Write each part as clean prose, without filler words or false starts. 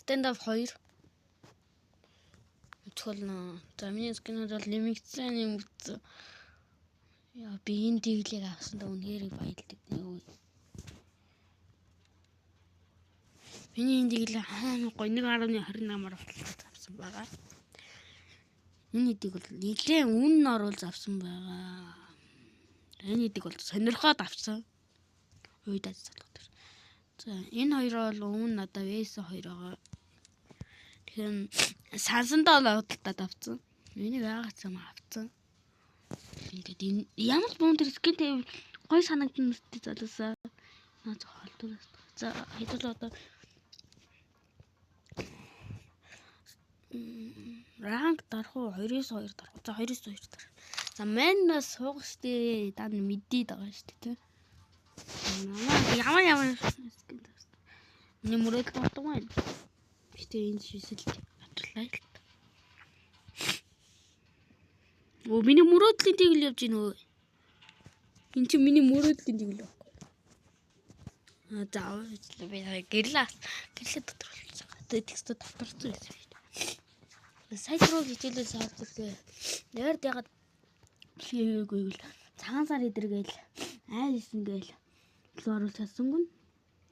Stand up 2. Тохиолно. За миний скинүүд бол нэмэгдсэн юм. Яа би энэ дэглийг авсандаа үнээр баялдаг нөө. Миний энэ дэглээ хаана гоо 1.28-аар авсан байгаа. Энэ дэг бол нэлээд үнэн оруулж авсан байгаа. Энэ дэг бол сонирхоод авсан. Уйдаа залгав. За энэ хоёр бол өмнө надад вэс 2 байгаа. Тэгэхээр сансандаа л худалдаад авсан. Энийг яагаад ч юм авсан. Ингээд энэ ямар бүүн дээр скинтэй гой санагдсан мэт залуусаа. Наа холдуулаад. За хэдүүл одоо ранг дарах уу 2-2 дарах. За 2-2 дарах. За манаас суух штэ даа мэдээд байгаа штэ тий. Ямар скин тас. Миний мөрөдөл болдог байна. Гэтэ энэ шисэл батлаа л. Оо миний мөрөдлийн дэглэл явж гин өө. Энд чи миний мөрөдлийн дэглэл байхгүй. За би гэрлээ дотор болсон. Текст доторцсон байсан. Сайт руу хичээлээс авчихлаа. Нэрд ягаад хийгээгүй л цагаан сар идэргээл айлсан гээл л оруулж чадсангүй.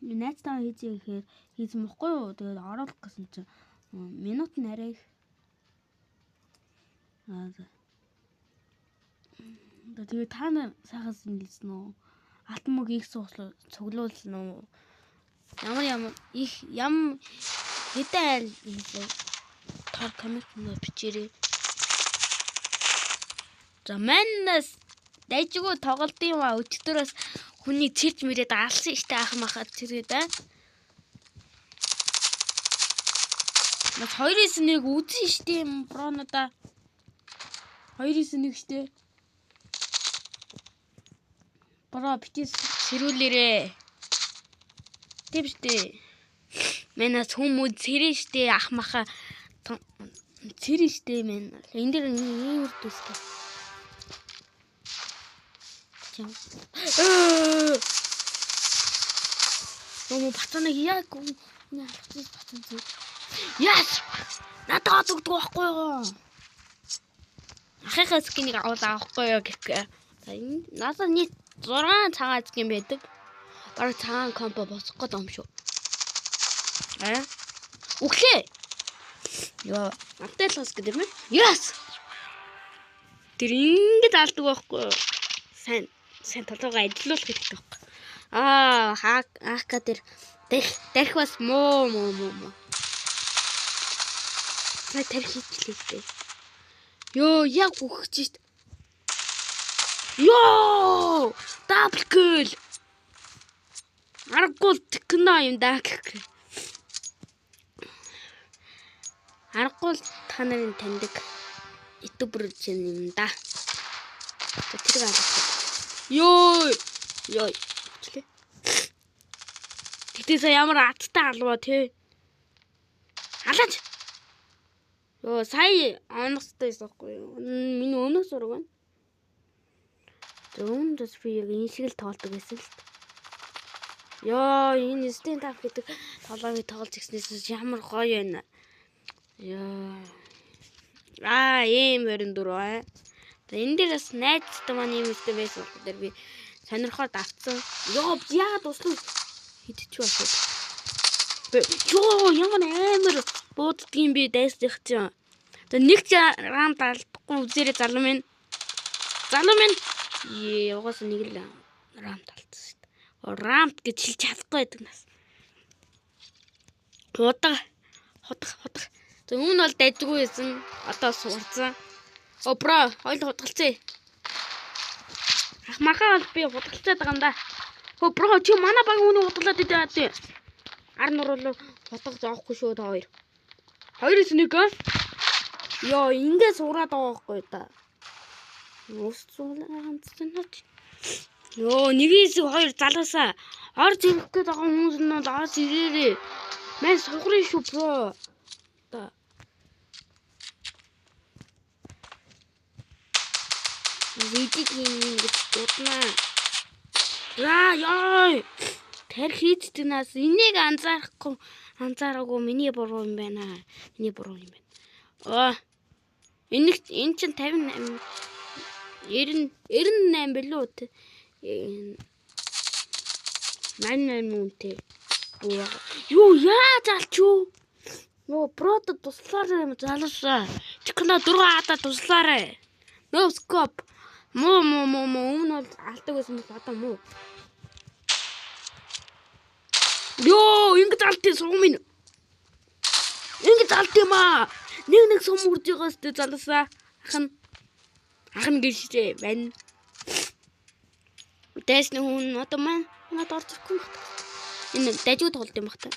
Найзтайгаа хийзээ гэхээр хийсэн мохгүй юу? Тэгээд оруулах гэсэн чинь минут нь арай их. Тэгээд та нар сайхан сэнгэлсэн үү? Алтмог их цуглуулсан уу? Ямар их хэдэн айл хийсэн. Тор комментноо бичээрэй. За маннаас дайжгүй тоглолт юм а өчтөрөөс хүний цэрж мөрөөд алсан штэ ах махад цэрээд аа. Нас 2-1 үзэн штэ бронода. 2-1 штэ. Бро битээс сэрүүлээрээ. Тэв штэ. Манаас хүмүүс цэрэн штэ ах маха цэрэн штэ мэн. Энд дээр ийм үрдүстэй. Ному батнаг яг наа батсан зү. Яс! Надад өгдөг байхгүй юу? Ахихаа скинийг авахгүй юу гэх. Надад нийт 6 цагаан скин байдаг. Бараг цагаан комбо босох гээд юм шүү. Өглөө. Яа, апдейтлс гэдэг юм. Яс! Тэр ингэж алдаг байхгүй юу? Сайн толгойгоо ажиллуулах хэрэгтэй байхгүй. Хака дээр дэх бас муу. Сая тэр хийчлээ. Йоо, яг өгч шít. Йоо! Дабл кил. Аргуул тэкнэ юм даа гэх. Аргуул та нарын таньдаг ютубер юм да. Тэр алах. Йоо. Тэгтээ ямар аттай алва те. Алаач. Йоо сая онцтой байхгүй юу? Миний өмнөх зураг байна. Зөөндөөс би яг энэ шиг л тоолдог байсан л. Йоо энэ stand up гэдэг тоглоомыг тоглож ирснээс ямар гоё байна. Йоо. Ийм 24. Энэ дээрээс найзтай маань юм ихтэй байсан болохоор би сонирхоод авцсан. Йоо яагаад услаа хидчих вэ? Йоо ямар амар бууддгийн би дайсдах чинь. За нэг рам талдахгүй үзээрэй залуу минь. Угаас нэг л рам талдсан шүү дээ. Рамт гэж хэлж чадахгүй байдаг нас. Худах. За өмнө бол дайдгүй байсан. Одоо сурцсан. О бро, хоёул худгалцъя. Ах махаа бол би худгалцаад байгаа юм да. О бро, чи манай баг үүнийг худгалаад идэх. Ар нур бол худгалж авахгүй шүү та хоёр. 2-1. Йоо, ингэ сураад байгаа байхгүй та. Ус цуулаа ганцхан. Йоо, 1-2 залуусаа. Орж ирэх гээд байгаа хүмүүс нь орж ирээрээ. Мэн сухрын шүү бро. Та Видик ингэж дутнаа. Яа. Тэр хийцдэг нас энийг анзаарахгүй Анзаараагүй миний буруу юм байна. Миний буруу юм байна. Энэ чинь 58 98 билүү? 88 үнэтэй. Юу яаж алчуу? Нөө прото туслаарай юм залуусаа. Чикна 4 хата туслаарай. No scope. Муу өмнө бол алдаг байсан бол одоо муу. Ёо, ингэж алтын сум минь. Ингэж алт юм аа. Нэг сум үрж байгаа сте залуусаа. Ахын гэлжээ байна. Дэсний хүн одоо манад орж ирэхгүй юм байна. Энэ дажгүй тоглолт юм байна.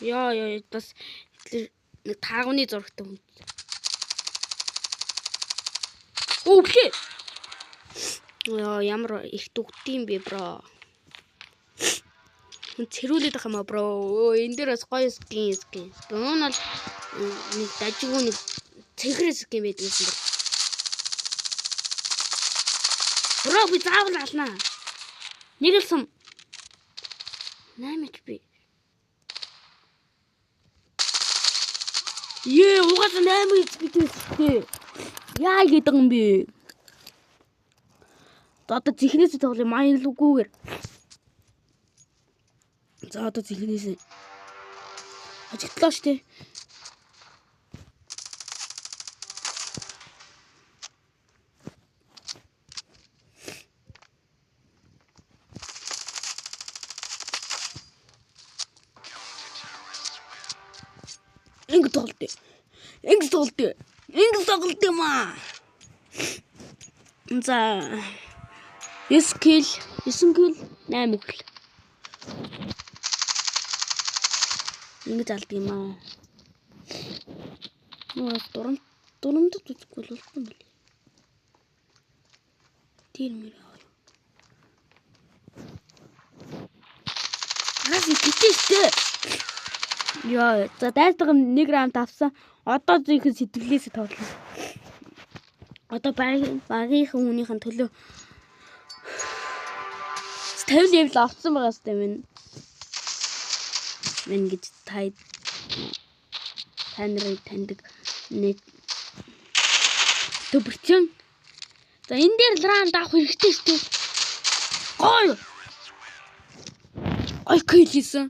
Яа, бас нэг таагууны зурагтай хүн. Окей. Ямар их дүгтийн бэ, бро. Цэрүүлээд байгаа маа, бро. Энэ дээр бас гоё скин. Уун бол нэг дажгүй нэг цэгрээ скин байдаг юм байна. Бро, би заавал алнаа. Нэг л сум. 8 HP. Угаасаа 8 HP дээ. Яа гэдэг юм бэ? Одоо зихнээс тоглоё маялгүйгээр. За одоо зихнээс ажиглаа штэ. Ингэ тоглолт юм аа. За 9 kill 8 kill. Ингэ залдаг юм аа. Дурамд үзэхгүй л болохгүй юм байна. Тэр мөр аа. Арас итгэжтэй. Яа, за дайсдаг 1 раунд авсан. Одоо зүйхэн сэтгэлээсээ тоглоно. Одоо багийнхан хүнийхэн төлөө 50 level авсан байгаа сте минь. Мен гэж таньдаг нэг төбөрчин. За энэ дээр раунд авах хэрэгтэй сте. Ой килсэн.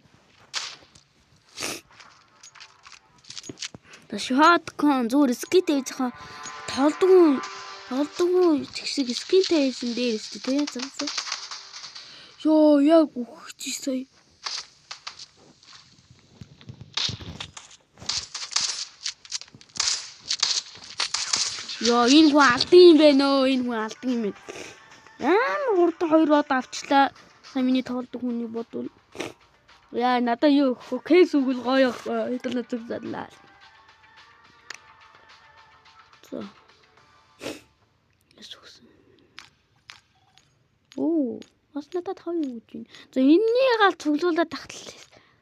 Shotgun зүгээр скит хийж байгаа толдгүй згсэг скит хийсэн дээр шүү дээ тийм. Ёо яг үхчих сая. Ёо энэ хүн алдсан юм байна. Амар хурдан 2 бод авчлаа. Сая миний тоглодог хүний бодвол. Яа надаа юу кейс үгэл гоё хэдэн зүг заллаа. Бас надад хавь өгч байна. За энэнийг аль цуглуулаад тахтал.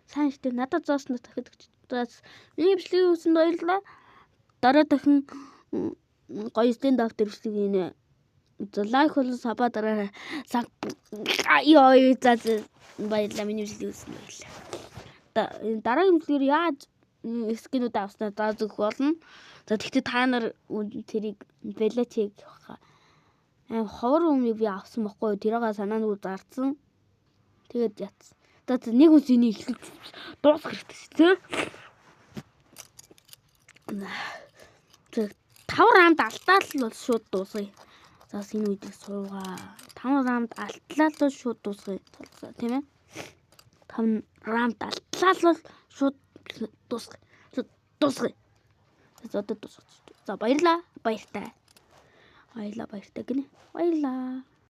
Сайн штэ надад зоосноо дахид өгч. За миний бичлэгийн үсэнд баярлалаа. Дараа дахин гоё стенд ап дээр бичлэгийнэ. За лайк болон саба дараа баярлалаа миний бичлэгийн үсэнд баярлалаа. Дараагийн бичлэгээр яаж скинүүд авснаа зааж өгөх болно. За тэгтээ та нар тэрийг балет хийх баха. Ховор өмнө би авсан байхгүй юу? Тэрийг санаанд зардсан. Тэгээд яц. За нэг үс энийг их дуусгах хэрэгтэй тийм. 5 раунд алтлаа л бол шууд дуусгая. За энэ үедээ суугаа. 5 раунд алтлаа л шууд дуусгая. Тийм ээ. 5 раунд алтлаа л шууд дуусгая. За одоо дуусгаж. За баярлаа. Баяртай гинэ. Баярлаа.